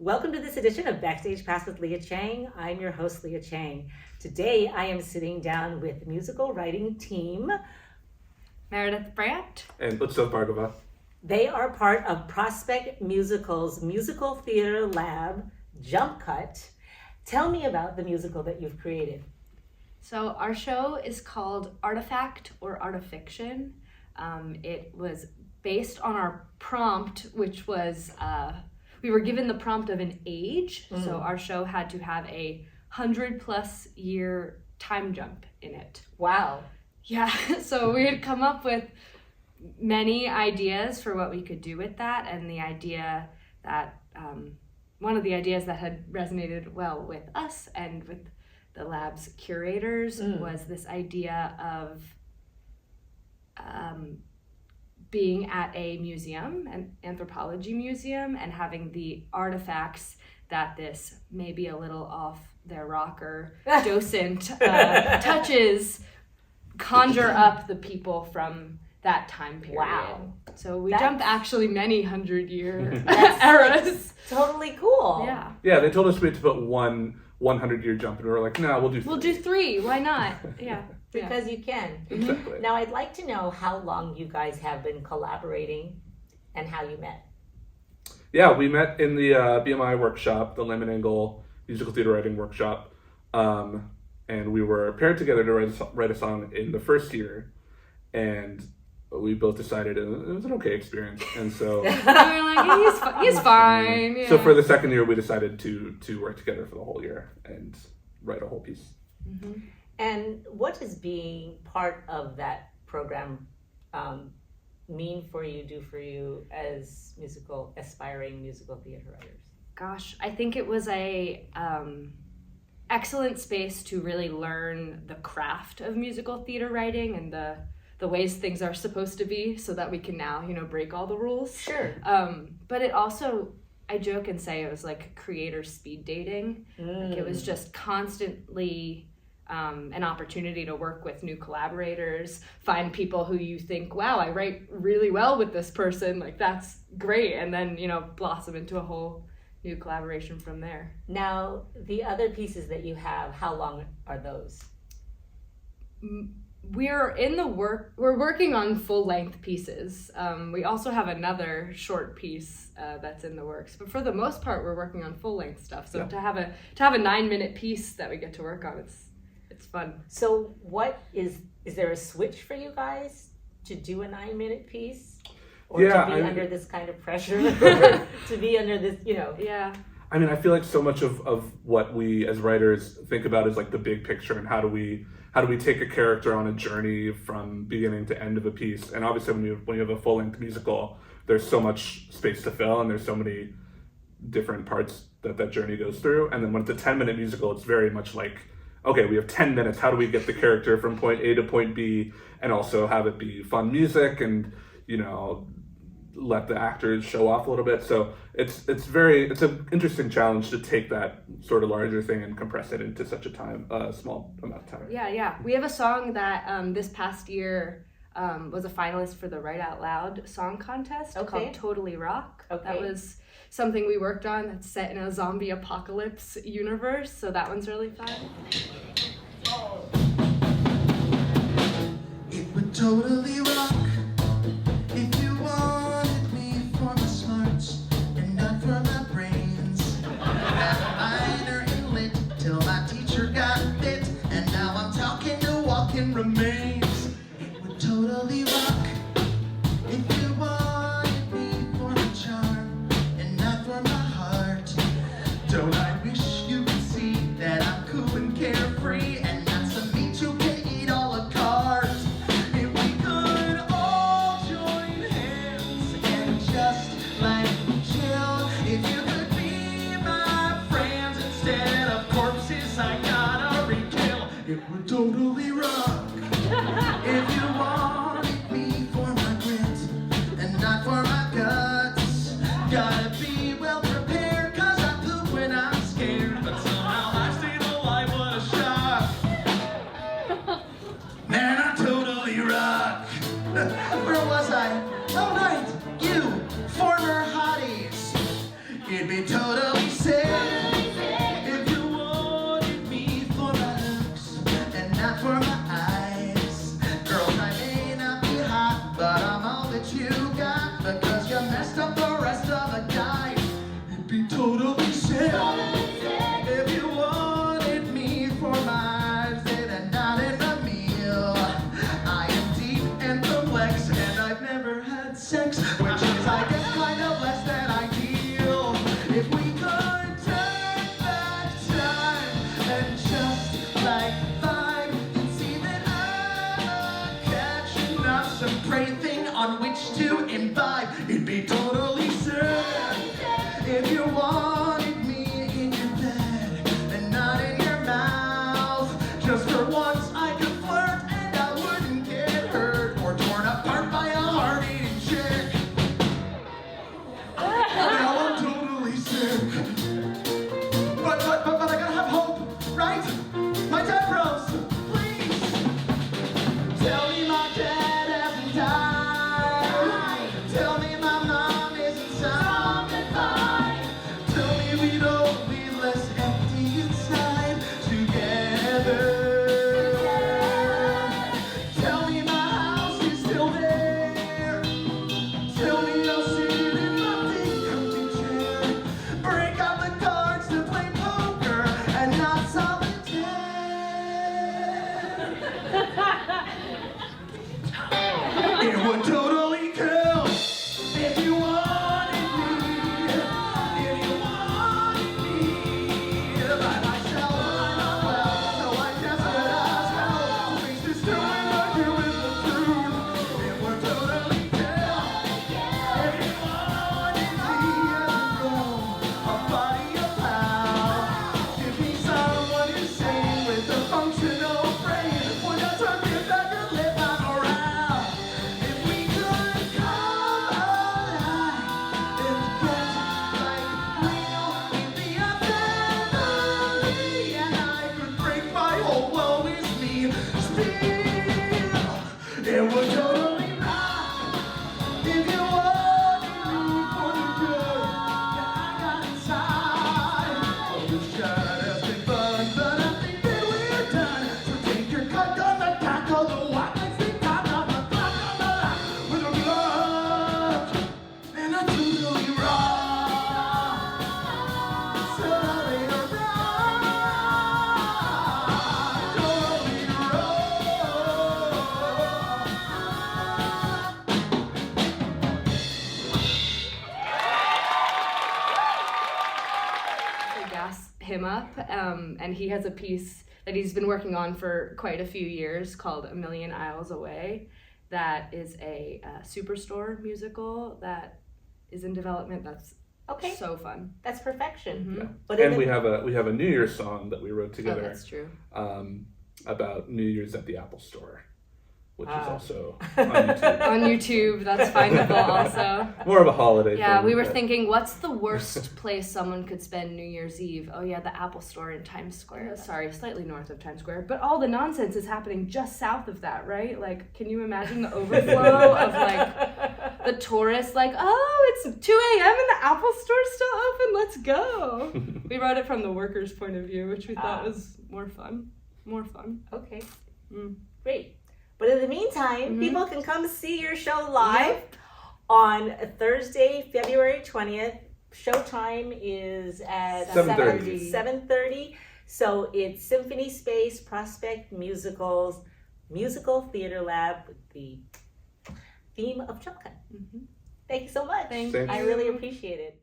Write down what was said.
Welcome to this edition of Backstage Pass with Leah Chang. I'm your host, Leah Chang. Today, I am sitting down with musical writing team Meredith Brandt and Utsav Bhargava. They are part of Prospect Musical's Musical Theater Lab, Jump Cut. Tell me about the musical that you've created. So our show is called Artifact or Artifiction. It was based on our prompt, which was, we were given the prompt of an age. So our show had to have a 100+ year time jump in it. Wow. Yeah, so we had come up with many ideas for what we could do with that, and the idea that, one of the ideas that had resonated well with us and with the lab's curators was this idea of being at a museum, an anthropology museum, and having the artifacts that this maybe a little off their rocker docent touches conjure up the people from that time period. Wow. So we jumped actually many 100-year eras. Totally cool. Yeah. Yeah, they told us we had to put one 100-year jump, and we were like, no, we'll do 3. We'll do 3. Why not? Yeah. Because you can. Exactly. Now, I'd like to know how long you guys have been collaborating and how you met. Yeah, we met in the BMI workshop, the Lemon Angle Musical Theater Writing Workshop, and we were paired together to write a song in the first year, and we both decided it was an okay experience, and so we were like, he's fine. Yeah. So for the second year, we decided to work together for the whole year and write a whole piece. Mm-hmm. And what does being part of that program mean for you, do for you as aspiring musical theater writers? Gosh, I think it was a excellent space to really learn the craft of musical theater writing and the ways things are supposed to be, so that we can now, break all the rules. Sure. But it also, I joke and say it was like creator speed dating. Like it was just constantly an opportunity to work with new collaborators, find people who you think, wow, I write really well with this person, like that's great, and then, blossom into a whole new collaboration from there. Now, the other pieces that you have, how long are those? We're working on full-length pieces. We also have another short piece that's in the works, but for the most part, we're working on full-length stuff. So to have a 9-minute piece that we get to work on, it's fun. So what is there a switch for you guys to do a 9-minute piece? Or to be under this kind of pressure, to be under this, Yeah. I mean, I feel like so much of what we as writers think about is like the big picture, and how do we take a character on a journey from beginning to end of a piece. And obviously when you have a full-length musical, there's so much space to fill, and there's so many different parts that journey goes through. And then when it's a 10-minute musical, it's very much like, okay, we have 10 minutes. How do we get the character from point A to point B, and also have it be fun music and, let the actors show off a little bit. So it's an interesting challenge to take that sort of larger thing and compress it into such a small amount of time. Yeah. We have a song that this past year was a finalist for the Write Out Loud song contest called Totally Rock. Okay. That was something we worked on that's set in a zombie apocalypse universe, so that one's really fun. It would totally rock if you wanted me for my smarts and not for my brains. Had a minor in lit till my teacher got bit, and now I'm talking to walking remains. It would totally rock if you wanted me for my charm and not for my heart. Don't I wish you could see that I'm cool and carefree and not some meat you can eat a la carte. If we could all join hands and just like chill, if you could be my friends instead of corpses I gotta re-kill, it would totally rock. If you wanted me for my grit and not for my guts, gotta be well prepared, cause I poop when I'm scared, but somehow I stayed alive, what a shock. Man, I totally rock. Where was I? Oh, right, you, former hotties. It'd be totally is, I guess, kind of less than ideal. If we could turn back time and just like vibe, you'd see that I'm catching up some great thing on which to imbibe. It'd be totally sad if you wanted me in your bed and not in your mouth. Just for once I could flirt and I wouldn't get hurt or torn apart by a hard-eating chick. Now I'm totally sick. But I gotta have hope, right? My dad bros, please. Tell me my dad hasn't died. Tell me my mom isn't zombified. Tell me we don't be less empty inside together. Tell me my house is still there. Tell me I'll sit in my big comfy chair. Break out the cards to play poker and not solitaire. It would totally kill if you wanted me. If you wanted me by myself, I'm not well, so I guess that as hell. Please just tell me what you in the truth. It would totally kill if you wanted me as a girl, a body of pal. Give me someone who's sane with a functional brain. When I turn it back and live on around. If we could come alive and get like real, we'd be a family, and I could break my whole woe is me still. It would totally rock if you wanted me for the good that I got inside. Oh, this chat has been fun, but I think that we're done. So take your cut on the tackle, the what makes me top of the clock on the lock with a glove and a totally raw. Totally raw. Totally raw. To gas him up, and he has a piece that he's been working on for quite a few years called A Million Aisles Away. That is a Superstore musical that is in development. That's Okay, so fun. that's perfection. Mhm. But in And the- we have a New Year's song that we wrote Oh, together that's true. about New Year's at the Apple Store, which is Ah. also on YouTube. On YouTube, that's findable also. More of a holiday Yeah, thing, we were but- thinking, what's the worst place someone could spend New Year's Eve? Oh yeah, the Apple Store in Times Square. Sorry, slightly north of Times Square. But all the nonsense is happening just south of that, right? Like, can you imagine the overflow of like the tourists like, oh, it's 2 a.m. and the Apple Store's still open, let's go. We wrote it from the workers' point of view, which we thought was more fun. Okay, Mm. great. But in the meantime, Mhm. people can come see your show live on Thursday, February 20th. Showtime is at 7:30. 7:30. So it's Symphony Space, Prospect Musicals, Musical Theater Lab with the theme of chocolate. Mhm. Thank you so much. Thank Thank I you. really appreciate it.